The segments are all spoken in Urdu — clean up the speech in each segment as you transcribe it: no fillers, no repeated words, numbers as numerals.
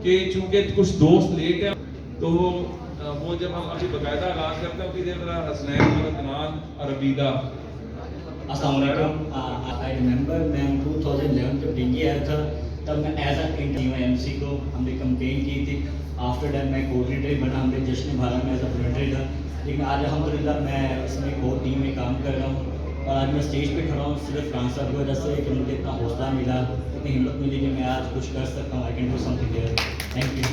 کہ چونکہ کچھ دوست لیٹ ہیں تو وہ جب ہم ابھی باقاعدہ آغاز کرتے ہیں کہ ذرا حسنین اور عدنان اور عبیدہ. السلام علیکم. آئی ریممبر میں 2011 جب ڈنگی آیا تھا تب میں ایز اے ایم سی کو ہم نے کمپین کی تھی. آفٹر دیٹ میں کوآرڈینیٹر بنا ہم نے جشن بھارت میں ایز اے والنٹیئر تھا. لیکن آج الحمدللہ میں اس میں ایک اور ٹیم میں کام کر رہا ہوں اور آج میں اسٹیج پہ کھڑا ہوں صرف فرانس صاحب کی وجہ سے کہ مجھے اتنا حوصلہ ملا, اتنی ہمت ملی کہ میں آج کچھ کر سکتا ہوں. I can do some thing here. Thank you.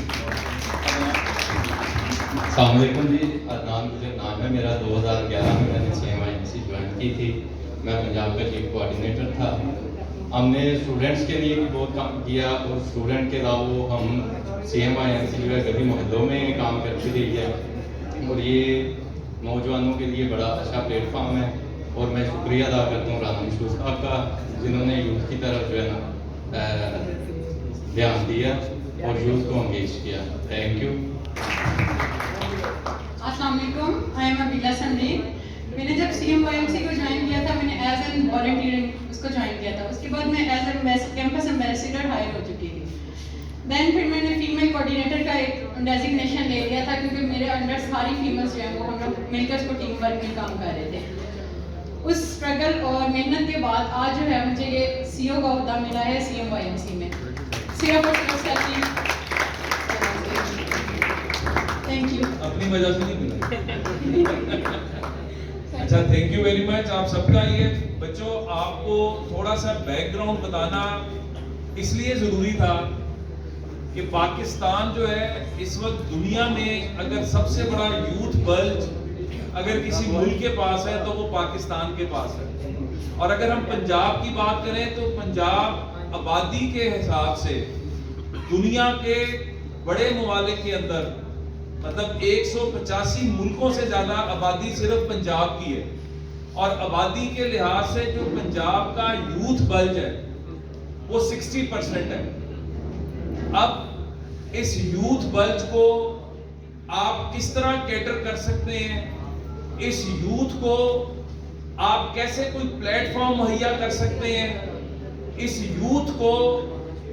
السلام علیکم جی. عدنان گجر نام ہے میرا. 2011 میں نے CMIMC جوائن کی تھی. میں پنجاب کا چیف کوآرڈینیٹر تھا. ہم نے اسٹوڈنٹس کے لیے بھی بہت کام کیا اور اسٹوڈنٹ کے علاوہ ہم CMIMC جو ہے گلی محلوں میں کام کرتی رہی ہے اور یہ نوجوانوں کے لیے بڑا اچھا پلیٹ فارم ہے. اور میں شکریہ ادا کرتا ہوں رانا مشہور صاحب کا جنہوں نے یوتھ کی طرف جو ہے نا دھیان دیا اور یوتھ کو انگیج کیا. Thank you. السلام علیکم. آئی ایم عبیدہ سمرین. میں نے جب CMYMC کو جوائن کیا تھا میں نے ایز این والنٹیئرنگ اس کو جوائن کیا تھا. اس کے بعد میں as a campus ambassador hire ہو چکی تھی. دین پھر میں نے فیمیل کوآرڈینیٹر کا ایک ڈیزگنیشن لے لیا تھا کیونکہ میرے انڈر ساری فیمیلس جو ہیں وہ ہم لوگ مل کر اس کو ٹیم ورک میں کام کر رہے تھے. اس اسٹرگل اور محنت کے بعد آج جو ہے مجھے یہ CO کا عہدہ ملا ہے CMYMC میں. صرف تھینک یو. اپنی وجہ سے نہیں ملا. اچھا, تھینک یو ویری مچ آپ سب کا. یہ بچوں آپ کو تھوڑا سا بیک گراؤنڈ بتانا اس لیے ضروری تھا کہ پاکستان جو ہے اس وقت دنیا میں اگر سب سے بڑا یوتھ بلج اگر کسی ملک کے پاس ہے تو وہ پاکستان کے پاس ہے. اور اگر ہم پنجاب کی بات کریں تو پنجاب آبادی کے حساب سے دنیا کے بڑے ممالک کے اندر مطلب 185 ملکوں سے زیادہ آبادی صرف پنجاب کی ہے. اور آبادی کے لحاظ سے جو پنجاب کا یوتھ بلج ہے وہ 60% ہے. اب اس یوتھ بلج کو آپ کس طرح کیٹر کر سکتے ہیں, اس یوتھ کو آپ کیسے کوئی پلیٹ فارم مہیا کر سکتے ہیں, اس یوتھ کو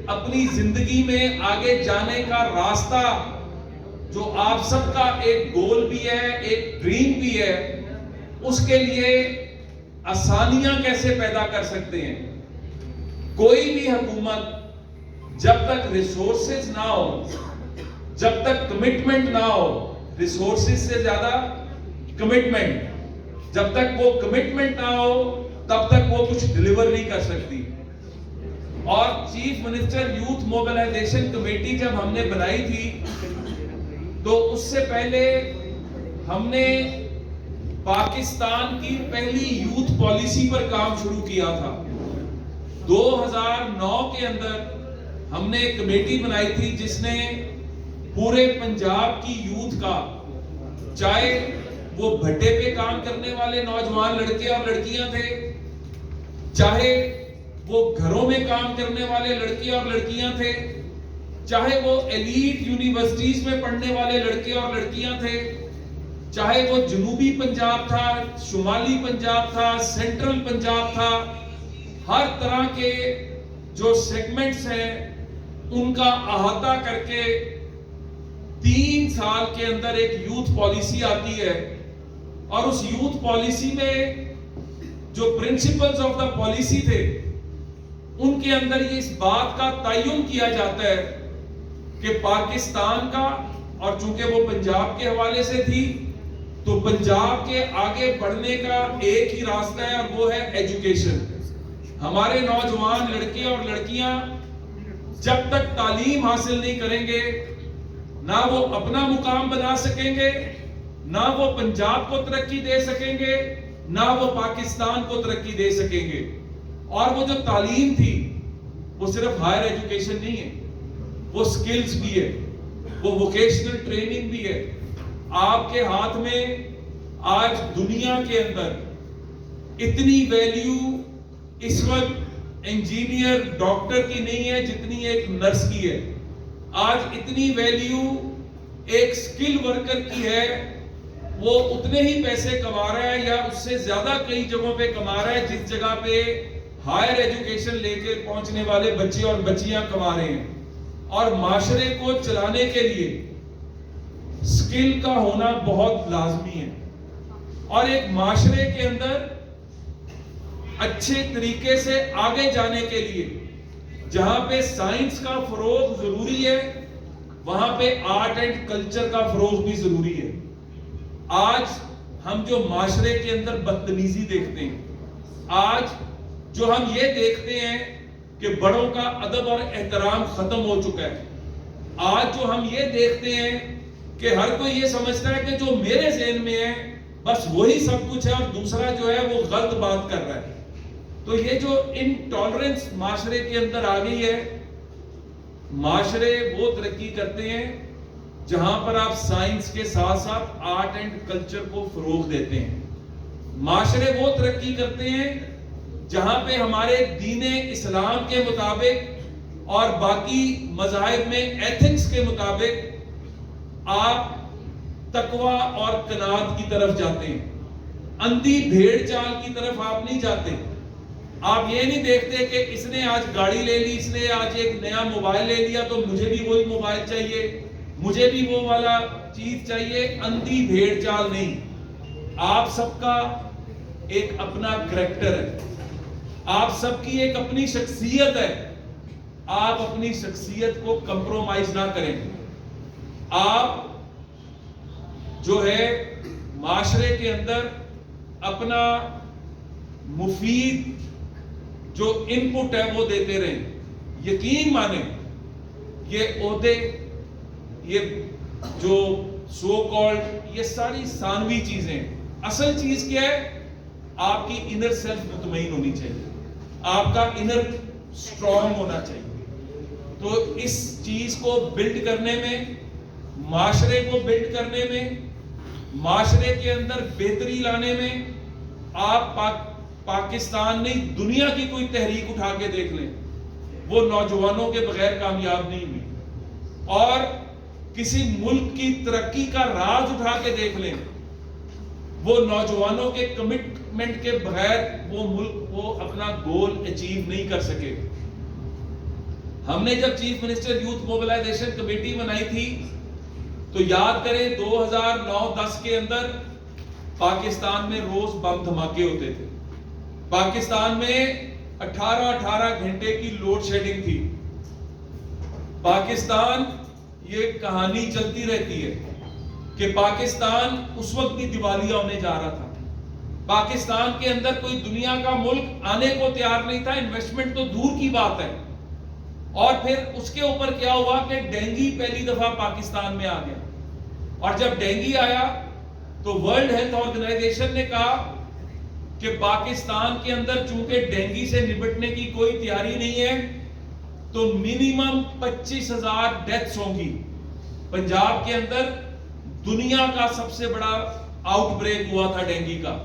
اپنی زندگی میں آگے جانے کا راستہ جو آپ سب کا ایک گول بھی ہے, ایک ڈریم بھی ہے, اس کے لیے آسانیاں کیسے پیدا کر سکتے ہیں. کوئی بھی حکومت جب تک ریسورسز نہ ہو, جب تک کمٹمنٹ نہ ہو, ریسورسز سے زیادہ کمٹمنٹ, جب تک وہ کمٹمنٹ نہ ہو تب تک وہ کچھ ڈیلیور نہیں کر سکتی. اور chief minister youth mobilisation committee جب ہم نے بنائی تھی تو اس سے پہلے ہم نے پاکستان کی پہلی یوتھ پالیسی پر کام شروع کیا تھا. 2009 کے اندر ہم نے ایک کمیٹی بنائی تھی جس نے پورے پنجاب کی یوتھ کا, چاہے وہ بھٹے پہ کام کرنے والے نوجوان لڑکے اور لڑکیاں تھے, چاہے وہ گھروں میں کام کرنے والے لڑکے اور لڑکیاں تھے, چاہے وہ ایلیٹ یونیورسٹیز میں پڑھنے والے لڑکے اور لڑکیاں تھے, چاہے وہ جنوبی پنجاب تھا, شمالی پنجاب تھا, سینٹرل پنجاب تھا. ہر طرح کے جو سیگمنٹس ہیں ان کا احاطہ کر کے 3 سال کے اندر ایک یوتھ پالیسی آتی ہے. اور اس یوتھ پالیسی میں جو پرنسپلز آف دا پالیسی تھے ان کے اندر یہ اس بات کا تعین کیا جاتا ہے کہ پاکستان کا, اور چونکہ وہ پنجاب کے حوالے سے تھی تو پنجاب کے آگے بڑھنے کا ایک ہی راستہ ہے اور وہ ہے ایجوکیشن. ہمارے نوجوان لڑکے اور لڑکیاں جب تک تعلیم حاصل نہیں کریں گے نہ وہ اپنا مقام بنا سکیں گے, نہ وہ پنجاب کو ترقی دے سکیں گے, نہ وہ پاکستان کو ترقی دے سکیں گے. اور وہ جو تعلیم تھی وہ صرف ہائر ایجوکیشن نہیں ہے, وہ سکلز بھی ہے, وہ ووکیشنل ٹریننگ بھی ہے. آپ کے ہاتھ میں آج دنیا کے اندر اتنی ویلیو اس وقت انجینئر ڈاکٹر کی نہیں ہے جتنی ایک نرس کی ہے. آج اتنی ویلیو ایک سکل ورکر کی ہے, وہ اتنے ہی پیسے کما رہا ہے یا اس سے زیادہ کئی جگہوں پہ کما رہا ہے جس جگہ پہ ہائر ایجوکیشن لے کے پہنچنے والے بچے اور بچیاں کما رہے ہیں. اور معاشرے کو چلانے کے لیے سکل کا ہونا بہت لازمی ہے. اور ایک معاشرے کے اندر اچھے طریقے سے آگے جانے کے لیے جہاں پہ سائنس کا فروغ ضروری ہے وہاں پہ آرٹ اینڈ کلچر کا فروغ بھی ضروری ہے. آج ہم جو معاشرے کے اندر بدتمیزی دیکھتے ہیں, آج جو ہم یہ دیکھتے ہیں کہ بڑوں کا ادب اور احترام ختم ہو چکا ہے, آج جو ہم یہ دیکھتے ہیں کہ ہر کوئی یہ سمجھتا ہے کہ جو میرے ذہن میں ہے بس وہی سب کچھ ہے اور دوسرا جو ہے وہ غلط بات کر رہا ہے. تو یہ جو انٹالرنس معاشرے کے اندر آ گئی ہے, معاشرے وہ ترقی کرتے ہیں جہاں پر آپ سائنس کے ساتھ ساتھ آرٹ اینڈ کلچر کو فروغ دیتے ہیں. معاشرے وہ ترقی کرتے ہیں جہاں پہ ہمارے دین اسلام کے مطابق اور باقی مذاہب میں ایتھکس کے مطابق آپ تقوی اور قناعت کی طرف جاتے ہیں. اندھی بھیڑ چال کی طرف آپ نہیں جاتے. آپ یہ نہیں دیکھتے کہ اس نے آج گاڑی لے لی, اس نے آج ایک نیا موبائل لے لیا تو مجھے بھی وہی موبائل چاہیے, مجھے بھی وہ والا چیز چاہیے. اندھی بھیڑ چال نہیں. آپ سب کا ایک اپنا کریکٹر ہے, آپ سب کی ایک اپنی شخصیت ہے. آپ اپنی شخصیت کو کمپرومائز نہ کریں. آپ جو ہے معاشرے کے اندر اپنا مفید جو ان پٹ ہے وہ دیتے رہیں. یقین مانیں یہ عہدے, یہ جو سو کالڈ, یہ ساری ثانوی چیزیں, اصل چیز کیا ہے؟ آپ کی انر سیلف مطمئن ہونی چاہیے, آپ کا انر سٹرونگ ہونا چاہیے. تو اس چیز کو بلڈ کرنے میں, معاشرے کو بلڈ کرنے میں, معاشرے کے اندر بہتری لانے میں آپ پاکستان نہیں دنیا کی کوئی تحریک اٹھا کے دیکھ لیں, وہ نوجوانوں کے بغیر کامیاب نہیں ہوئی. اور کسی ملک کی ترقی کا راز اٹھا کے دیکھ لیں, وہ نوجوانوں کے کمٹمنٹ کے بغیر وہ ملک وہ اپنا گول اچیو نہیں کر سکے. ہم نے جب chief minister youth mobilisation committee بنائی تھی تو یاد کریں 2009-10 کے اندر پاکستان میں روز بم دھماکے ہوتے تھے. پاکستان میں 18 گھنٹے کی لوڈ شیڈنگ تھی. پاکستان, یہ کہانی چلتی رہتی ہے کہ پاکستان اس وقت بھی دیوالیہ ہونے جا رہا تھا. پاکستان کے اندر کوئی دنیا کا ملک آنے کو تیار نہیں تھا, انویسٹمنٹ تو دور کی بات ہے. اور پھر اس کے اوپر کیا ہوا کہ ڈینگی پہلی دفعہ پاکستان میں آ گیا. اور جب ڈینگی آیا تو ورلڈ ہیلتھ آرگنائزیشن نے کہا کہ پاکستان کے اندر چونکہ ڈینگی سے نپٹنے کی کوئی تیاری نہیں ہے تو منیمم 25,000 ڈیتھس ہوں گی. پنجاب کے اندر دنیا کا سب سے بڑا آؤٹ بریک ہوا تھا ڈینگی کا,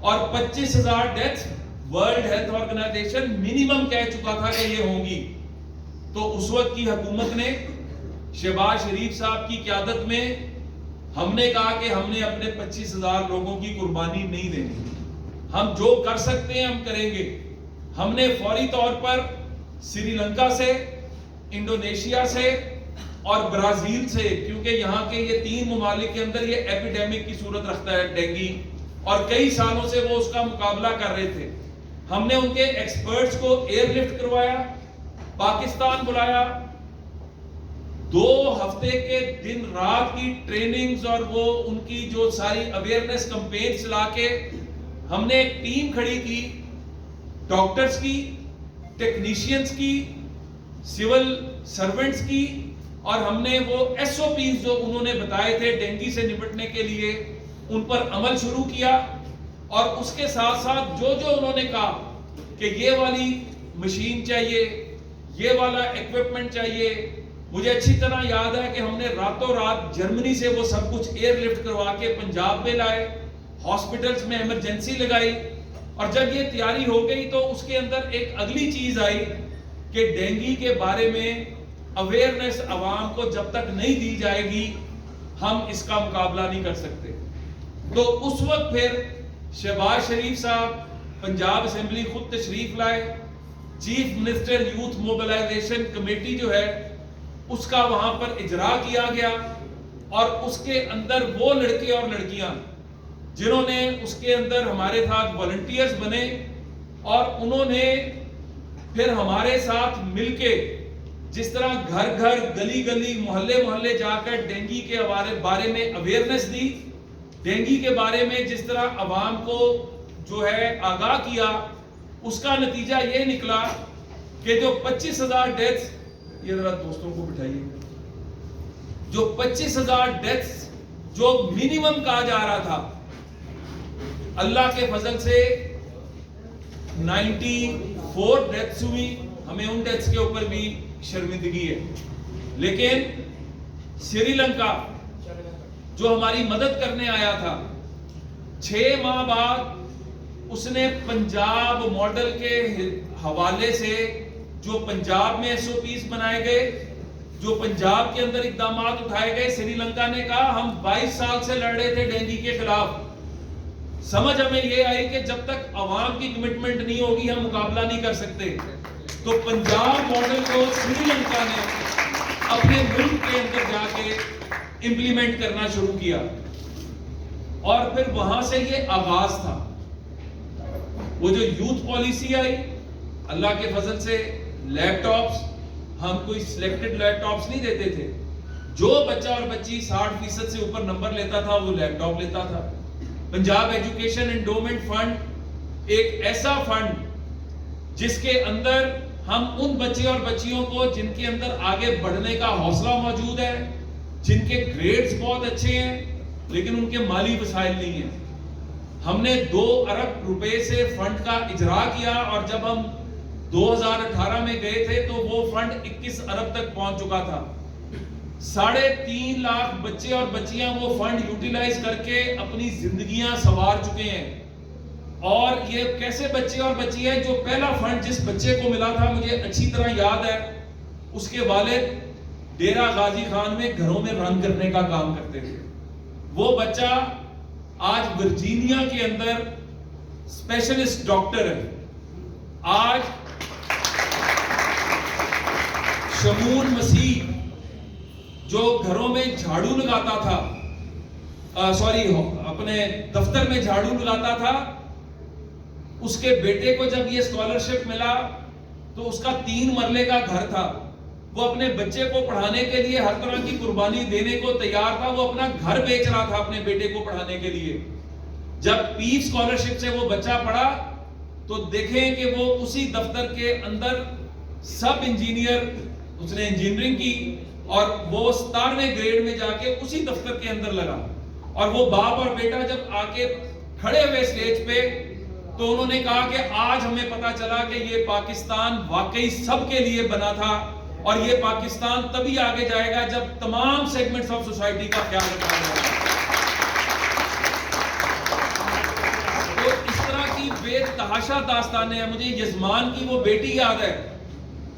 اور 25,000 deaths World Health Organization minimum کہہ چکا تھا کہ یہ ہوں گی. تو اس وقت کی حکومت نے شہباز شریف صاحب کی قیادت میں ہم نے کہا کہ ہم نے اپنے 25,000 لوگوں کی قربانی نہیں دینی, ہم جو کر سکتے ہیں ہم کریں گے. ہم نے فوری طور پر سری لنکا سے, انڈونیشیا سے اور برازیل سے, کیونکہ یہاں کے یہ 3 ممالک کے اندر یہ ایپیڈیمک کی صورت رکھتا ہے ڈینگی, اور کئی سالوں سے وہ اس کا مقابلہ کر رہے تھے. ہم نے ان کے ایکسپرٹس کو ایئر لفٹ کروایا, پاکستان بلایا, 2 ہفتے کے دن رات کی ٹریننگز اور وہ ان کی جو ساری اویئرنیس کمپین چلا کے ہم نے ایک ٹیم کھڑی کی, ڈاکٹرز کی, ٹیکنیشینز کی, سول سرونٹس کی, اور ہم نے وہ ایس او پیز جو انہوں نے بتائے تھے ڈینگی سے نپٹنے کے لیے ان پر عمل شروع کیا. اور اس کے ساتھ ساتھ جو انہوں نے کہا کہ یہ والی مشین چاہیے, یہ والا ایکوپمنٹ چاہیے, مجھے اچھی طرح یاد ہے کہ ہم نے راتوں رات جرمنی سے وہ سب کچھ ایئر لفٹ کروا کے پنجاب میں لائے, ہاسپٹلز میں ایمرجنسی لگائی. اور جب یہ تیاری ہو گئی تو اس کے اندر ایک اگلی چیز آئی کہ ڈینگی کے بارے میں اویئرنیس عوام کو جب تک نہیں دی جائے گی ہم اس کا مقابلہ نہیں کر سکتے. تو اس وقت پھر شہباز شریف صاحب پنجاب اسمبلی خود تشریف لائے, chief minister youth mobilisation committee جو ہے اس کا وہاں پر اجرا کیا گیا، اور اس کے اندر وہ لڑکے اور لڑکیاں جنہوں نے اس کے اندر ہمارے ساتھ والنٹیئرز بنے، اور انہوں نے پھر ہمارے ساتھ مل کے جس طرح گھر گھر گلی گلی محلے محلے جا کر ڈینگی کے بارے میں اویئرنیس دی، ڈینگی کے بارے میں جس طرح عوام کو جو ہے آگاہ کیا، اس کا نتیجہ یہ نکلا کہ جو 25,000 ڈیتھس، یہ ذرا دوستوں کو بٹھائیے، جو 25,000 ڈیتھس جو منیمم کہا جا رہا تھا، اللہ کے فضل سے 94 ڈیتھس ہوئی. ہمیں ان ڈیتھس کے اوپر بھی شرمندگی ہے، لیکن سری لنکا جو ہماری مدد کرنے آیا تھا، 6 ماہ بعد اس نے پنجاب ماڈل کے حوالے سے جو پنجاب میں SOPs بنائے گئے، جو پنجاب کے اندر اقدامات اٹھائے گئے، سری لنکا نے کہا ہم 22 سال سے لڑ رہے تھے ڈینگی کے خلاف، سمجھ ہمیں یہ آئی کہ جب تک عوام کی کمٹمنٹ نہیں ہوگی ہم مقابلہ نہیں کر سکتے. تو پنجاب ماڈل کو سری لنکا نے اپنے ملک کے اندر جا کے امپلیمنٹ کرنا شروع کیا، اور پھر وہاں سے یہ آغاز تھا. وہ جو یوتھ پالیسی آئی، اللہ کے فضل سے لیپ ٹاپس، ہم کوئی سلیکٹڈ لیپ ٹاپس نہیں دیتے تھے، جو بچہ اور بچی 60% سے اوپر نمبر لیتا تھا وہ لیپ ٹاپ لیتا تھا. پنجاب ایجوکیشن انڈومنٹ فنڈ ایک ایسا فنڈ جس کے اندر ہم ان بچے اور بچیوں کو جن کے اندر آگے بڑھنے کا حوصلہ موجود ہے، جن کے گریڈز بہت اچھے ہیں لیکن ان کے مالی وسائل نہیں ہیں، ہم نے 2 ارب روپے سے فنڈ کا اجرا کیا، اور جب ہم 2018 میں گئے تھے تو وہ فنڈ 21 ارب تک پہنچ چکا تھا. 3.5 لاکھ بچے اور بچیاں وہ فنڈ یوٹیلائز کر کے اپنی زندگیاں سنوار چکے ہیں. اور یہ کیسے بچے اور بچی ہیں؟ جو پہلا فنڈ جس بچے کو ملا تھا، مجھے اچھی طرح یاد ہے، اس کے والد ڈیرہ غازی خان میں گھروں میں رن کرنے کا کام کرتے تھے. وہ بچہ آج ورجینیا کے اندر اسپیشلسٹ ڈاکٹر ہے. آج شمون مسیح جو گھروں میں جھاڑو لگاتا تھا، اپنے دفتر میں جھاڑو لگاتا تھا، اس کے بیٹے کو جب یہ اسکالرشپ ملا تو اس کا 3 مرلے کا گھر تھا، وہ اپنے بچے کو پڑھانے کے لیے ہر طرح کی قربانی دینے کو تیار تھا، وہ اپنا گھر بیچ رہا تھا اپنے بیٹے کو پڑھانے کے لیے. جب پیف اسکالرشپ سے وہ بچہ پڑھا تو دیکھیں کہ وہ اسی دفتر کے اندر سب انجینئر، اس نے انجینئرنگ کی، اور وہ 17ویں گریڈ میں جا کے اسی دفتر کے اندر لگا. اور وہ باپ اور بیٹا جب آ کے کھڑے ہوئے اسٹیج پہ تو انہوں نے کہا کہ آج ہمیں پتا چلا کہ یہ پاکستان واقعی سب کے لیے بنا تھا، اور یہ پاکستان تبھی آگے جائے گا جب تمام سیگمنٹس آف سوسائٹی کا خیال رکھا جائے گا. تو اس طرح کی بے تحاشا داستانیں ہیں. مجھے یزمان کی وہ بیٹی یاد ہے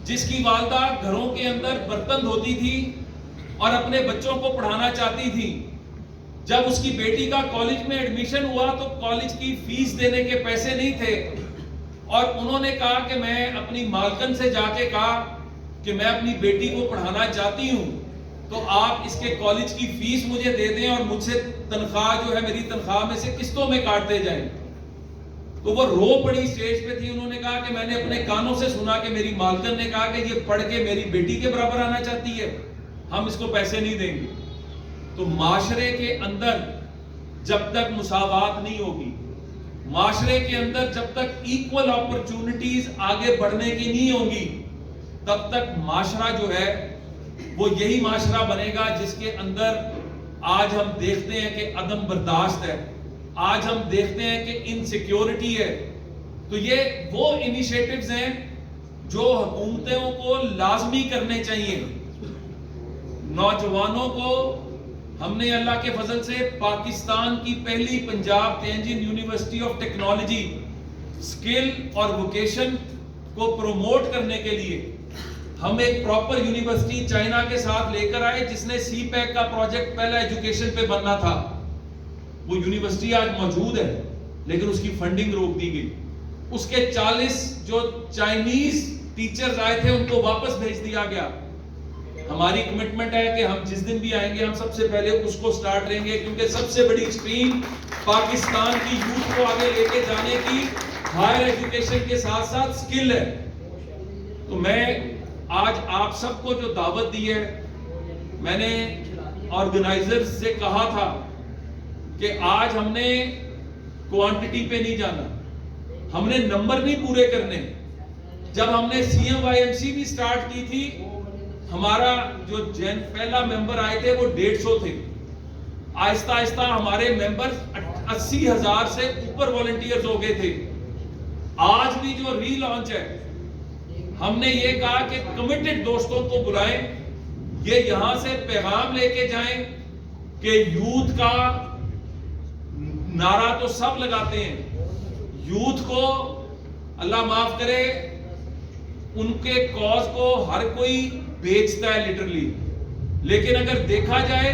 جس کی والدہ گھروں کے اندر برتن دھوتی تھی اور اپنے بچوں کو پڑھانا چاہتی تھی. جب اس کی بیٹی کا کالج میں ایڈمیشن ہوا تو کالج کی فیس دینے کے پیسے نہیں تھے، اور انہوں نے کہا کہ میں اپنی مالکن سے جا کے کہا کہ میں اپنی بیٹی کو پڑھانا چاہتی ہوں، تو آپ اس کے کالج کی فیس مجھے دے دیں اور مجھ سے تنخواہ جو ہے میری تنخواہ میں سے قسطوں میں کاٹتے جائیں. تو وہ رو پڑی اسٹیج پہ تھی. انہوں نے کہا کہ میں نے اپنے کانوں سے سنا کہ میری مالکن نے کہا کہ یہ پڑھ کے میری بیٹی کے برابر آنا چاہتی ہے، ہم اس کو پیسے نہیں دیں گے. تو معاشرے کے اندر جب تک مساوات نہیں ہوگی، معاشرے کے اندر جب تک ایکول اپرچونٹیز آگے بڑھنے کی نہیں ہوں گی، تب تک معاشرہ جو ہے وہ یہی معاشرہ بنے گا جس کے اندر آج ہم دیکھتے ہیں کہ عدم برداشت ہے، آج ہم دیکھتے ہیں کہ انسیکیورٹی ہے. تو یہ وہ انیشیٹوز ہیں جو حکومتوں کو لازمی کرنے چاہیے. نوجوانوں کو ہم نے اللہ کے فضل سے پاکستان کی پہلی پنجاب تینجن یونیورسٹی آف ٹیکنالوجی سکل اور ووکیشن کو پروموٹ کرنے کے لیے ہم ایک پراپر یونیورسٹی چائنا کے ساتھ لے کر آئے جس نے سی پیک کا پروجیکٹ پہلا ایجوکیشن پہ بننا تھا. وہ یونیورسٹی آج موجود ہے لیکن اس کی فنڈنگ روک دی گئی. اس کے 40 جو چائنیز ٹیچرز آئے تھے ان کو واپس بھیج دیا گیا. ہماری کمٹمنٹ ہے کہ ہم جس دن بھی آئیں گے ہم سب سے پہلے اس کو سٹارٹ لیں گے، کیونکہ سب سے بڑی اسٹریم پاکستان کی یوتھ کو آگے لے کے جانے کی ہائر ایجوکیشن کے ساتھ ساتھ سکل ہے۔ تو میں آج آپ سب کو جو دعوت دی ہے، میں نے آرگنائزر سے کہا تھا کہ آج ہم نے کوانٹٹی پہ نہیں جانا، ہم نے نمبر نہیں پورے کرنے۔ جب ہم نے CMYMC بھی سٹارٹ کی تھی، ہمارا جو پہلا ممبر آئے تھے وہ 150 تھے، آہستہ آہستہ ہمارے ممبر 80,000 سے اوپر والنٹیئرز ہو گئے تھے۔ آج بھی جو ری لانچ ہے، ہم نے یہ کہا کہ کمیٹڈ دوستوں کو بلائیں، یہ یہاں سے پیغام لے کے جائیں کہ یوتھ کا نعرہ تو سب لگاتے ہیں، یوتھ کو اللہ معاف کرے ان کے کاز کو ہر کوئی بیچتا ہے لٹرلی، لیکن اگر دیکھا جائے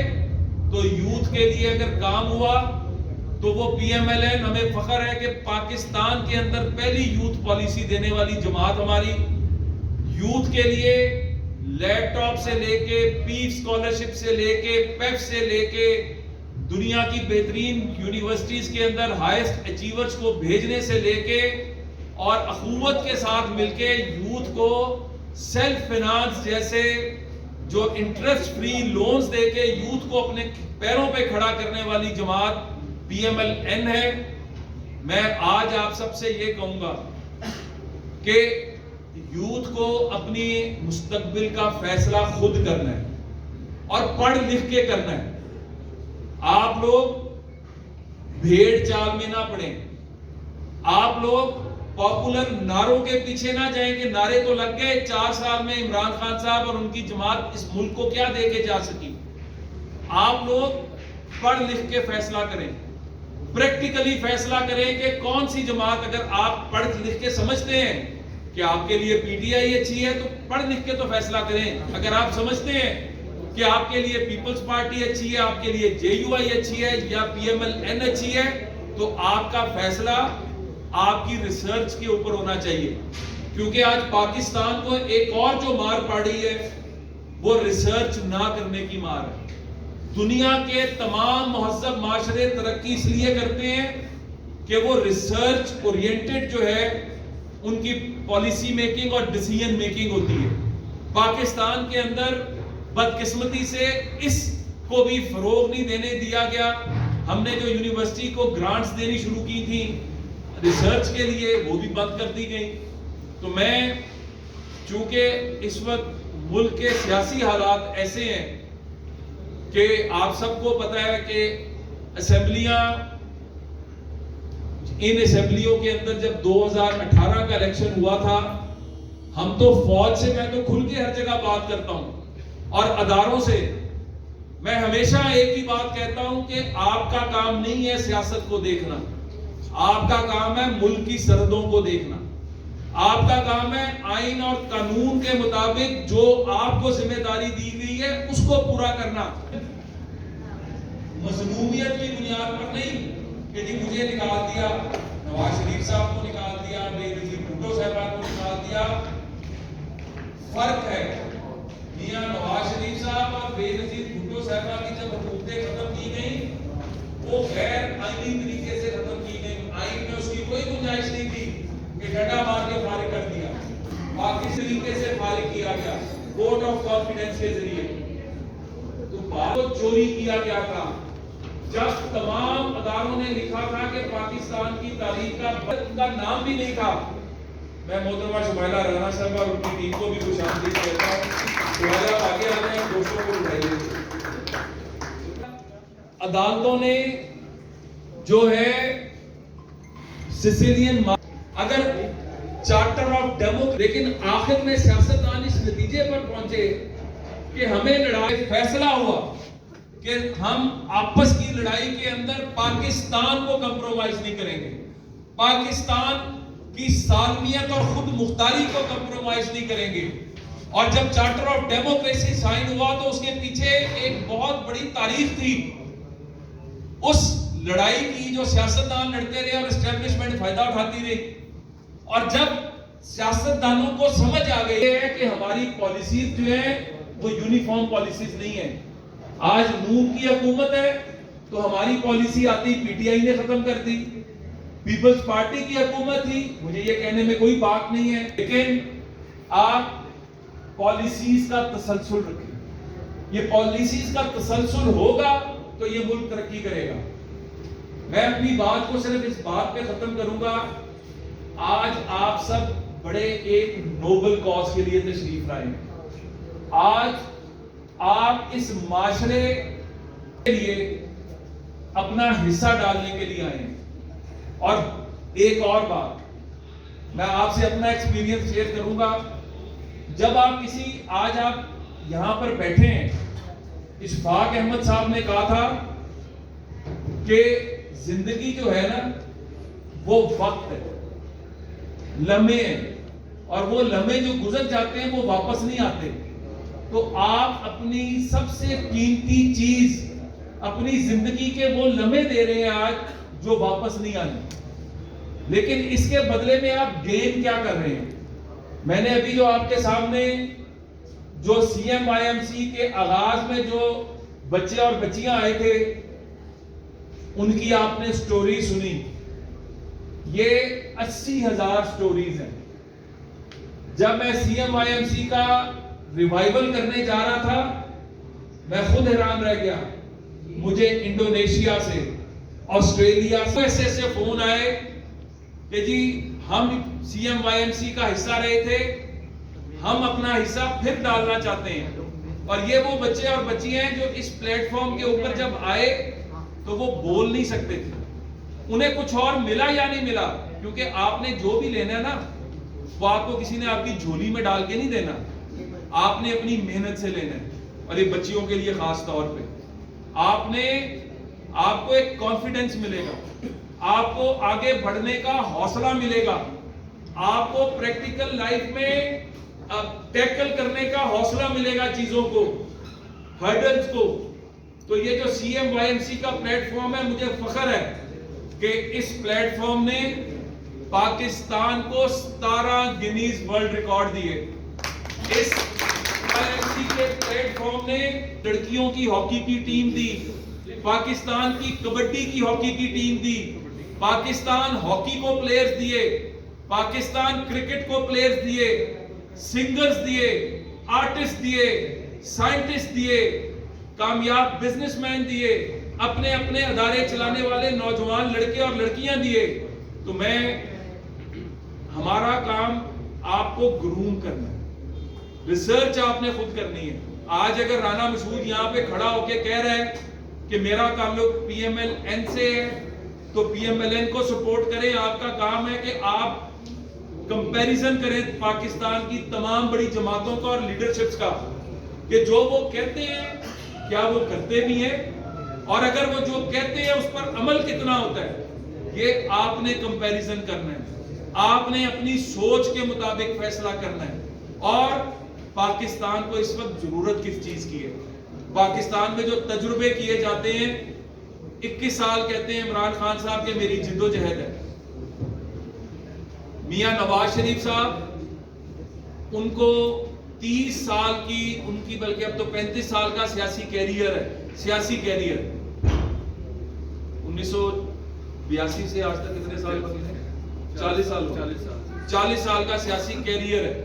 تو یوتھ کے لیے اگر کام ہوا تو وہ PMLN، ہمیں فخر ہے کہ پاکستان کے اندر پہلی یوتھ پالیسی دینے والی جماعت ہماری، یوتھ کے لیے لیپ ٹاپ سے لے کے پیس اسکالرشپ سے لے کے پیف سے لے کے دنیا کی بہترین یونیورسٹیز کے اندر ہائیسٹ اچیورز کو بھیجنے سے لے کے اور اخوت کے ساتھ مل کے یوتھ کو سیلف فینانس جیسے جو انٹرسٹ فری لونز دے کے یوتھ کو اپنے پیروں پہ کھڑا کرنے والی جماعت PMLN ہے۔ میں آج آپ سب سے یہ کہوں گا کہ یوتھ کو اپنی مستقبل کا فیصلہ خود کرنا ہے اور پڑھ لکھ کے کرنا ہے۔ آپ لوگ بھیڑ چال میں نہ پڑیں، آپ لوگ پاپولر نعروں کے پیچھے نہ جائیں کہ نعرے تو لگ گئے 4 سال میں عمران خان صاحب اور ان کی جماعت اس ملک کو کیا دے کے جا سکی۔ آپ لوگ پڑھ لکھ کے فیصلہ کریں، پریکٹیکلی فیصلہ کریں کہ کون سی جماعت، اگر آپ پڑھ لکھ کے سمجھتے ہیں کہ آپ کے لیے PTI اچھی ہے تو پڑھ لکھ کے تو فیصلہ کریں، اگر آپ سمجھتے ہیں کہ آپ کے لیے پیپلز پارٹی اچھی ہے، آپ کے لیے JUI اچھی ہے یا PMLN اچھی ہے، تو آپ کا فیصلہ آپ کی ریسرچ کے اوپر ہونا چاہیے، کیونکہ آج پاکستان کو ایک اور جو مار پڑی ہے وہ ریسرچ نہ کرنے کی مار ہے۔ دنیا کے تمام مہذب معاشرے ترقی اس لیے کرتے ہیں کہ وہ ریسرچ اورینٹڈ جو ہے ان کی پالیسی میکنگ اور ڈیسیژن میکنگ ہوتی ہے۔ پاکستان کے اندر بدقسمتی سے اس کو بھی فروغ نہیں دینے دیا گیا۔ ہم نے جو یونیورسٹی کو گرانٹس دینی شروع کی تھی ریسرچ کے لیے، وہ بھی بند کر دی گئی۔ تو میں چونکہ اس وقت ملک کے سیاسی حالات ایسے ہیں کہ آپ سب کو پتہ ہے کہ اسمبلیاں، ان اسمبلیوں کے اندر جب 2018 کا الیکشن ہوا تھا، ہم تو فوج سے، میں تو کھل کے ہر جگہ بات کرتا ہوں اور اداروں سے میں ہمیشہ ایک ہی بات کہتا ہوں کہ آپ کا کام نہیں ہے سیاست کو دیکھنا، آپ کا کام ہے ملک کی سرحدوں کو دیکھنا، آپ کا کام ہے آئین اور قانون کے مطابق جو آپ کو ذمہ داری دی گئی ہے اس کو پورا کرنا، مظلومیت کی بنیاد پر نہیں کہ جی مجھے نکال دیا، نواز شریف صاحب کو نکال دیا، بے نظیر بھٹو صاحبہ کو نکال دیا۔ فرق ہے میاں نواز شریف صاحب اور بے نظیر بھٹو صاحبہ کی جب حکومتیں ختم کی گئیں وہ غیر آئینی طریقے سے ختم کی گئی، آئین میں اس کی کوئی گنجائش نہیں تھی کہ ڈنڈا مار کے فارغ کر دیا، باقی طریقے سے فارغ کیا گیا ووٹ آف کانفیڈنس کے ذریعے۔ تو بات چوری کیا گیا تھا جب تمام اداروں نے لکھا تھا کہ پاکستان کی تاریخ کا ان کا نام بھی نہیں تھا۔ میں محترمہ شمائلہ رانا صاحبہ اور ان کی ٹیم کو بھی خوش آمدید کہتا ہوں۔ شمائلہ آگے آنے ہیں، دوستوں کو اٹھائیے۔ عدالتوں نے جو ہے سیسیلین اگر چارٹر آف ڈیموکریسی، لیکن آخر میں سیاستدان اس نتیجے پر پہنچے کہ ہمیں لڑائی فیصلہ ہوا کہ ہم آپس کی لڑائی کے اندر پاکستان کو کمپرومائز نہیں کریں گے، پاکستان کی سالمیت اور خود مختاری کو کمپرومائز نہیں کریں گے۔ اور جب چارٹر آف ڈیموکریسی سائن ہوا تو اس کے پیچھے ایک بہت بڑی تاریخ تھی، اس لڑائی کی جو سیاستدان لڑتے رہے اور اسٹیبلشمنٹ فائدہ اٹھاتی رہی۔ اور جب سیاستدانوں کو سمجھ آ گئی ہے کہ ہماری پالیسیز جو ہیں وہ یونیفارم پالیسیز نہیں ہیں. آج نور کی حکومت ہے تو ہماری پالیسی آتی پی ٹی آئی نے ختم کر دی. پیپلز پارٹی کی حکومت تھی, مجھے یہ کہنے میں کوئی بات نہیں ہے, لیکن آپ پالیسیز کا تسلسل رکھیں. یہ پالیسیز کا تسلسل ہوگا تو یہ ملک ترقی کرے گا. میں اپنی بات کو صرف اس بات پہ ختم کروں گا, آج آپ سب بڑے ایک نوبل کاز کے لیے تشریف لائے ہیں. آج آپ اس معاشرے کے لیے اپنا حصہ ڈالنے کے لیے آئے ہیں. اور ایک اور بات, میں آپ سے اپنا ایکسپیرینس شیئر کروں گا. جب آپ آج آپ یہاں پر بیٹھے ہیں, اشفاق احمد صاحب نے کہا تھا کہ زندگی جو ہے نا وہ وقت ہے, لمحے ہیں, اور وہ لمحے جو گزر جاتے ہیں وہ واپس نہیں آتے. تو آپ اپنی سب سے قیمتی چیز اپنی زندگی کے وہ لمحے دے رہے ہیں آج جو واپس نہیں آنے, لیکن اس کے بدلے میں آپ گین کیا کر رہے ہیں؟ میں نے ابھی جو آپ کے سامنے جو C M I M C کے آغاز میں جو بچے اور بچیاں آئے تھے ان کی آپ نے سٹوری سنی. یہ 80,000 سٹوریز ہیں. جب میں C M I am C کا ریوائیول کرنے جا رہا تھا میں خود حیران رہ گیا. مجھے انڈونیشیا سے, آسٹریلیا سے فون آئے کہ جی ہم C M Y M C کا حصہ رہے تھے, ہم اپنا حصہ پھر ڈالنا چاہتے ہیں. اور یہ وہ بچے اور بچیاں ہیں جو اس پلیٹ فارم کے اوپر جب آئے تو وہ بول نہیں سکتے تھے. انہیں کچھ اور ملا یا نہیں ملا, کیونکہ آپ نے جو بھی لینا ہے نا وہ آپ کو کسی نے آپ کی جھولی میں ڈال کے نہیں دینا, آپ نے اپنی محنت سے لینا ہے. اور یہ بچیوں کے لیے خاص طور پہ آپ کو ایک کانفیڈنس ملے گا, آپ کو آگے بڑھنے کا حوصلہ ملے گا, آپ کو پریکٹیکل لائف میں ٹیکل کرنے کا حوصلہ ملے گا چیزوں کو, ہرڈلز کو. تو یہ جو C M Y M C کا پلیٹ فارم ہے, مجھے فخر ہے کہ اس پلیٹ فارم نے پاکستان کو 17 گینیز ورلڈ ریکارڈ دیے. اس وائی ایم سی کے پلیٹ فارم نے لڑکیوں کی ہاکی کی ٹیم دی, پاکستان کی کبڈی کی ہاکی کی ٹیم دی, پاکستان ہاکی کو پلیئرز دیے, پاکستان کرکٹ کو پلیئرز دیے, سنگرز دیے, آرٹسٹ دیے, سائنٹسٹ دیے, کامیاب بزنس مین دیے, اپنے اپنے ادارے چلانے والے نوجوان لڑکے اور لڑکیاں دیے. تو ہمارا کام آپ کو گروم کرنا ہے, ریسرچ آپ نے خود کرنی ہے. آج اگر رانا مسعود یہاں پہ کھڑا ہو کے کہہ رہا ہے کہ میرا تعلق پی ایم ایل این سے ہے تو پی ایم ایل این کو سپورٹ کریں. آپ کا کام ہے کہ آپ کمپیریزن کریں پاکستان کی تمام بڑی جماعتوں کا اور لیڈرشپس کا, کہ جو وہ کہتے ہیں کیا وہ کرتے بھی ہیں, اور اگر وہ جو کہتے ہیں اس پر عمل کتنا ہوتا ہے. یہ آپ نے کمپیریزن کرنا ہے, آپ نے اپنی سوچ کے مطابق فیصلہ کرنا ہے. اور پاکستان کو اس وقت ضرورت کس چیز کی ہے؟ پاکستان میں جو تجربے کیے جاتے ہیں, 21 سال کہتے ہیں عمران خان صاحب کہ میری جد و جہد ہے. میاں نواز شریف صاحب ان کو 30 سال کی, ان کی بلکہ اب تو 35 سال کا سیاسی کیریئر ہے. سیاسی کیریئر 1982 سے آج تک کتنے سال باقی ہیں؟ 40 سال کا سیاسی کیریئر ہے.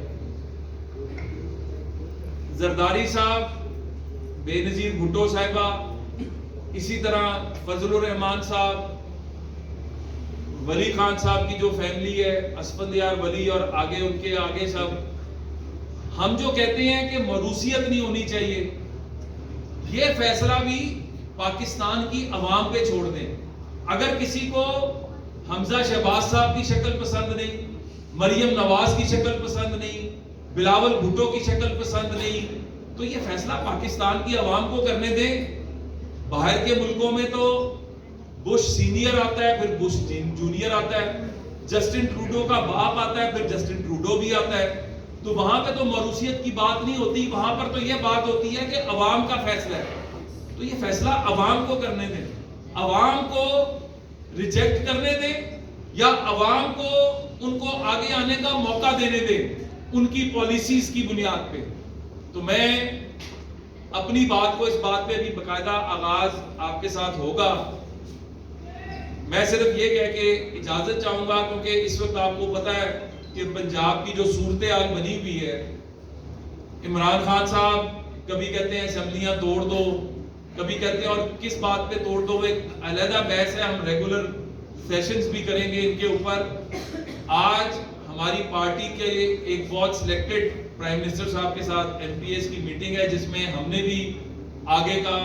زرداری صاحب, بے نظیر بھٹو صاحبہ, اسی طرح فضل الرحمان صاحب, ولی خان صاحب کی جو فیملی ہے, اسفندیار ولی اور آگے ان کے آگے سب. ہم جو کہتے ہیں کہ موروثیت نہیں ہونی چاہیے, یہ فیصلہ بھی پاکستان کی عوام پہ چھوڑ دیں. اگر کسی کو حمزہ شہباز صاحب کی شکل پسند نہیں, مریم نواز کی شکل پسند نہیں, بلاول بھٹو کی شکل پسند نہیں, تو یہ فیصلہ پاکستان کی عوام کو کرنے دیں. باہر کے ملکوں میں تو بش سینئر آتا ہے, پھر بش جونیئر آتا ہے, جسٹن ٹروڈو کا باپ آتا ہے, پھر جسٹن ٹروڈو بھی آتا ہے. تو وہاں پہ تو موروثیت کی بات نہیں ہوتی, وہاں پر تو یہ بات ہوتی ہے کہ عوام کا فیصلہ ہے. تو یہ فیصلہ عوام کو کرنے دیں, عوام کو ریجیکٹ کرنے دیں یا عوام کو ان کو آگے آنے کا موقع دینے دیں ان کی پالیسیز کی بنیاد پہ. تو میں اپنی بات کو اس بات پہ بھی باقاعدہ آغاز آپ کے ساتھ ہوگا. میں صرف یہ کہہ کے اجازت چاہوں گا کیونکہ اس وقت آپ کو پتا ہے کہ پنجاب کی جو صورتحال بنی ہوئی ہے, عمران خان صاحب کبھی کہتے ہیں اسمبلیاں توڑ دو, کبھی کہتے ہیں اور کس بات پہ توڑ دو, ایک علیحدہ بحث ہے, ہم ریگولر سیشنز بھی کریں گے ان کے اوپر. آج ہماری پارٹی کے ایک بہت سلیکٹڈ پرائم منسٹر صاحب کے ساتھ ایم پی ایس کی میٹنگ ہے جس میں ہم نے بھی آگے کا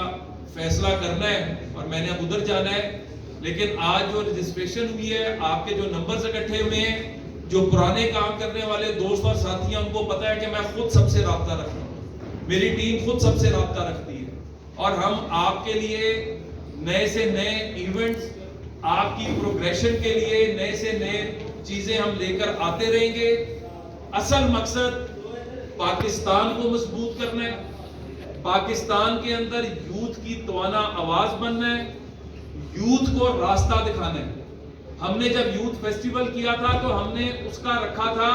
فیصلہ کرنا ہے اور میں نے اب ادھر جانا ہے. لیکن آج جو رجسٹریشن ہوئی ہے, آپ کے جو نمبرز اکٹھے ہوئے ہیں, جو پرانے کام کرنے والے دوست اور ساتھی ہیں ان کو پتا ہے کہ میں خود سب سے رابطہ رکھتا ہوں, میری ٹیم خود سب سے رابطہ رکھتی ہے, اور ہم آپ کے لیے نئے سے نئے ایونٹس, آپ کی پروگریشن کے لیے نئے سے نئے چیزیں ہم لے کر آتے رہیں گے. اصل مقصد پاکستان کو مضبوط کرنا ہے, پاکستان کے اندر یوتھ کی توانا آواز بننا ہے, یوتھ کو راستہ دکھانا ہے. ہم نے جب یوتھ فیسٹیول کیا تھا تو ہم نے اس کا رکھا تھا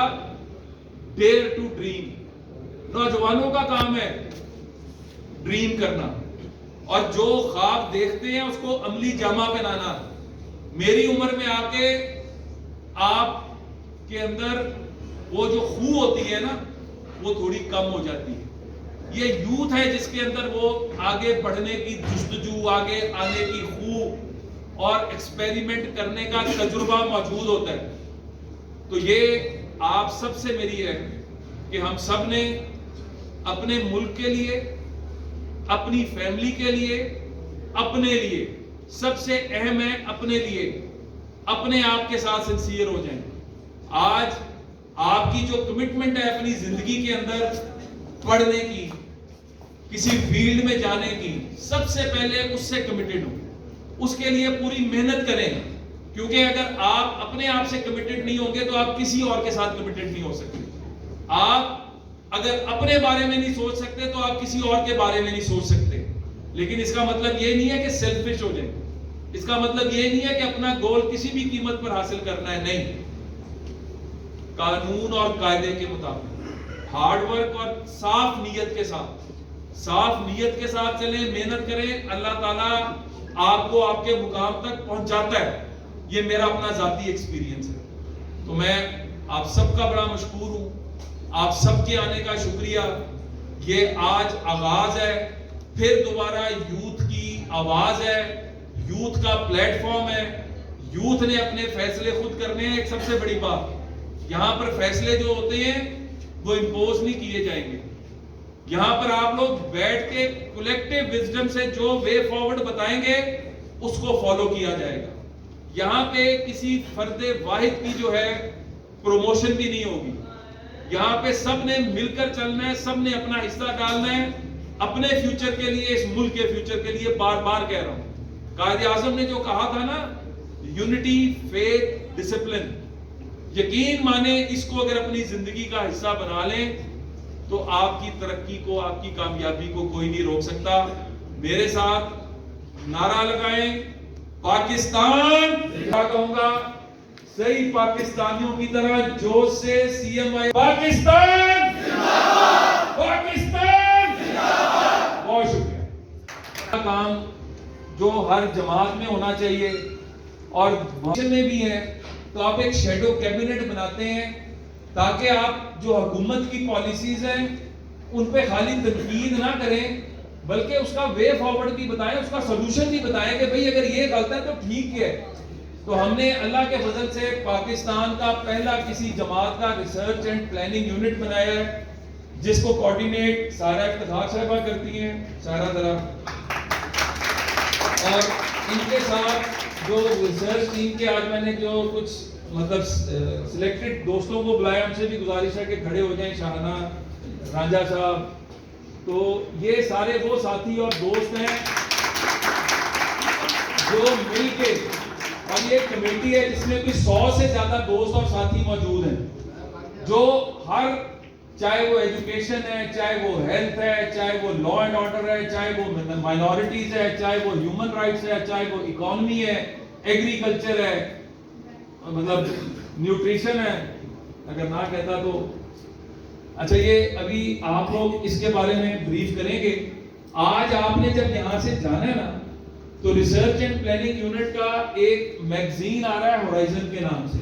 ڈیئر ٹو ڈریم. نوجوانوں کا کام ہے ڈریم کرنا اور جو خواب دیکھتے ہیں اس کو عملی جامہ پہنانا. میری عمر میں آ کے آپ کے اندر وہ جو خو ہوتی ہے نا وہ تھوڑی کم ہو جاتی ہے. یہ یوتھ ہے جس کے اندر وہ آگے بڑھنے کی جستجو, آگے آنے کی خو اور ایکسپیریمنٹ کرنے کا تجربہ موجود ہوتا ہے. تو یہ آپ سب سے میری ہے کہ ہم سب نے اپنے ملک کے لیے, اپنی فیملی کے لیے, اپنے لیے, سب سے اہم ہے اپنے لیے, اپنے آپ کے ساتھ سنسیئر ہو جائیں. آج آپ کی جو کمٹمنٹ ہے اپنی زندگی کے اندر پڑھنے کی, کسی فیلڈ میں جانے کی, سب سے پہلے اس سے کمیٹڈ ہوں, اس کے لیے پوری محنت کریں. کیونکہ اگر آپ اپنے آپ سے کمیٹڈ نہیں ہوں گے تو آپ کسی اور کے ساتھ کمیٹڈ نہیں ہو سکتے. آپ اگر اپنے بارے میں نہیں سوچ سکتے تو آپ کسی اور کے بارے میں نہیں سوچ سکتے. لیکن اس کا مطلب یہ نہیں ہے کہ سیلفش ہو جائیں, اس کا مطلب یہ نہیں ہے کہ اپنا گول کسی بھی قیمت پر حاصل کرنا ہے. نہیں, قانون اور قاعدے کے مطابق ہارڈ ورک اور صاف نیت کے ساتھ چلیں, محنت کریں. اللہ تعالیٰ آپ کو آپ کے مقام تک پہنچاتا ہے. یہ میرا اپنا ذاتی ایکسپیرینس ہے. تو میں آپ سب کا بڑا مشکور ہوں, آپ سب کے آنے کا شکریہ. یہ آج آغاز ہے, پھر دوبارہ یوتھ کی آواز ہے, یوتھ کا پلیٹ فارم ہے. یوتھ نے اپنے فیصلے خود کرنے ہیں. ایک سب سے بڑی بات, یہاں پر فیصلے جو ہوتے ہیں وہ امپوز نہیں کیے جائیں گے. یہاں پر آپ لوگ بیٹھ کے کولیکٹیو وزڈم سے جو وے فارورڈ بتائیں گے اس کو فالو کیا جائے گا. یہاں پہ کسی فرد واحد کی جو ہے پروموشن بھی نہیں ہوگی. یہاں پہ سب نے مل کر چلنا ہے, سب نے اپنا حصہ ڈالنا ہے اپنے فیوچر کے لیے, اس ملک کے فیوچر کے لیے. بار بار کہہ رہا ہوں, قائد اعظم نے جو کہا تھا نا, یونٹی, فیتھ, ڈسپلن, یقین مانے اس کو اگر اپنی زندگی کا حصہ بنا لیں تو آپ کی ترقی کو, آپ کی کامیابی کو کوئی نہیں روک سکتا. میرے ساتھ نعرہ لگائیں, پاکستان. کیا کہوں گا, صحیح پاکستانیوں کی طرح جوش سے سی ایم آئی, پاکستان پاکستان. بہت شکریہ. کام جو ہر جماعت میں ہونا چاہیے اور میں بھی ہے, تو آپ ایک شیڈو کیبنٹ بناتے ہیں تاکہ آپ جو حکومت کی پالیسیز ہیں ان پہ خالی تنقید نہ کریں بلکہ اس کا وے فارورڈ بھی بتائیں, اس کا سولوشن بھی بتائیں کہ بھئی اگر یہ غلط ہے تو ٹھیک ہے. تو ہم نے اللہ کے فضل سے پاکستان کا پہلا کسی جماعت کا ریسرچ اینڈ پلاننگ یونٹ بنایا ہے جس کو کوارڈینیٹ سارا افتخار صاحبہ کرتی ہیں. سارا ذرا, اور ان کے ساتھ جو ریسرچ ٹیم کے آج میں نے جو کچھ مطلب سلیکٹڈ دوستوں کو بلایا, ان سے بھی گزارش ہے کہ کھڑے ہو جائیں. شاہانہ, رانجھا صاحب, تو یہ سارے وہ ساتھی اور دوست ہیں جو مل کے, اور یہ کمیٹی ہے جس میں کوئی 100 سے زیادہ دوست اور ساتھی موجود ہیں جو ہر, چاہے وہ ایجوکیشن ہے, چاہے وہ ہیلتھ ہے, چاہے وہ لا اینڈ آرڈر ہے, چاہے وہ مائنورٹیز ہے, چاہے وہ ہیومن رائٹس ہے, چاہے وہ اکانومی ہے, ایگریکلچر ہے, مطلب نیوٹریشن ہے, اگر نہ کہتا تو. اچھا, یہ ابھی آپ لوگ اس کے بارے میں بریف کریں گے آج آپ نے جب یہاں سے جانا ہے نا تو ریسرچ اینڈ پلاننگ یونٹ کا ایک میگزین آ رہا ہے ہورائزن کے نام سے,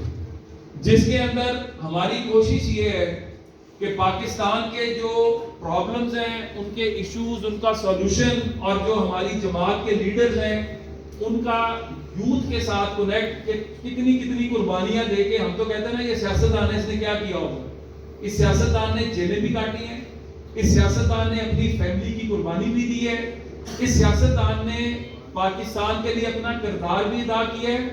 جس کے اندر ہماری کوشش یہ ہے کہ پاکستان کے جو پرابلمز ہیں ان کے ایشوز, ان کا سولوشن, اور جو ہماری جماعت کے لیڈرز ہیں ان کا یوتھ کے ساتھ کنیکٹ, کہ کتنی کتنی قربانیاں دے کے, ہم تو کہتے ہیں نا یہ سیاستدان ہے, اس نے کیا کیا ہوگا, اس سیاستدان نے جیلیں بھی کاٹی ہیں, اس سیاستدان نے اپنی فیملی کی قربانی بھی دی ہے, اس سیاستدان نے پاکستان کے لیے اپنا کردار بھی ادا کیا ہے,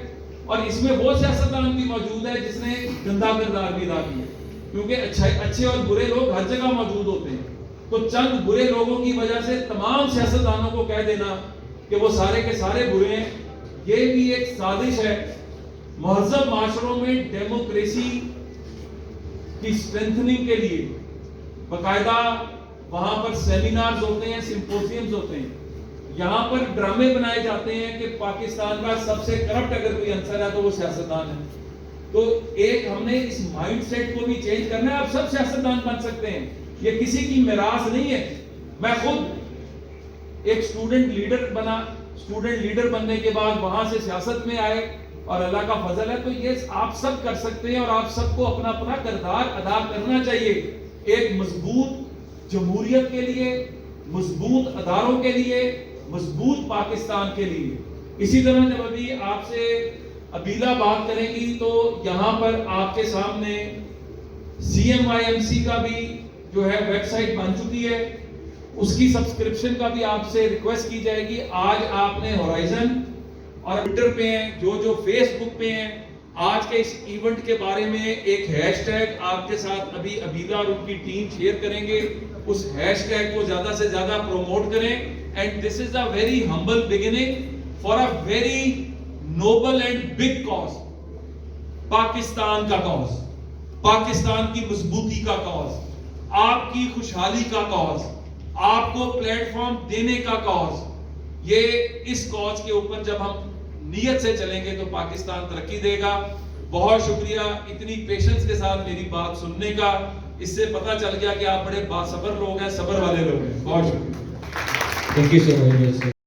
اور اس میں وہ سیاستدان بھی موجود ہے جس نے گندا کردار بھی ادا کیا ہے, کیونکہ اچھے اور برے لوگ ہر جگہ موجود ہوتے ہیں. تو چند برے لوگوں کی وجہ سے تمام سیاستدانوں کو کہہ دینا کہ وہ سارے کے سارے برے ہیں, یہ بھی ایک سازش ہے. مہذب معاشروں میں ڈیموکریسی کی اسٹرینتھننگ کے لیے باقاعدہ وہاں پر سیمینارز ہوتے ہیں, سمپوزیمز ہوتے ہیں, یہاں پر ڈرامے بنائے جاتے ہیں کہ پاکستان کا سب سے کرپٹ اگر کوئی عنصر ہے تو وہ سیاستدان ہے. تو ایک ہم نے اس مائنڈ سیٹ کو بھی چینج کرنا ہے. آپ سب سیاستدان بن سکتے ہیں, یہ کسی کی میراث نہیں ہے. میں خود ایک اسٹوڈنٹ لیڈر بننے کے بعد وہاں سے سیاست میں آئے, اور اللہ کا فضل ہے, تو یہ آپ سب کر سکتے ہیں, اور آپ سب کو اپنا اپنا کردار ادا کرنا چاہیے ایک مضبوط جمہوریت کے لیے, مضبوط اداروں کے لیے, مضبوط پاکستان کے لیے. اسی طرح جب ابھی آپ سے ابیلا بات کریں گی تو یہاں پر آپ کے سامنے CMYMC کا بھی جو ہے ویب سائٹ بن چکی ہے, اس کی سبسکرپشن کا بھی آپ سے ریکویسٹ کی جائے گی. آج آپ نے ہورائزن اور ٹویٹر پہ ہیں, جو فیس بک پہ ہیں, آج کے اس ایونٹ کے بارے میں ایک ہیش ٹیگ آپ کے ساتھ ابھی ابیلا اور ان کی ٹیم شیئر کریں گے. اس ہیش ٹیگ کو زیادہ سے زیادہ پروموٹ کریں. And this is a very humble beginning for a very noble and big cause, Pakistan کا کاز, پاکستان کی مضبوطی کا کاز, آپ کی خوشحالی کا کاز, آپ کو پلیٹ فارم دینے کا کاز. یہ اس کاز کے اوپر جب ہم نیت سے چلیں گے تو پاکستان ترقی دے گا. بہت شکریہ اتنی پیشنس کے ساتھ میری بات سننے کا. اس سے پتہ چل گیا کہ آپ بڑے باصبر لوگ ہیں, صبر والے لوگ ہیں. بہت شکریہ. Thank you so much.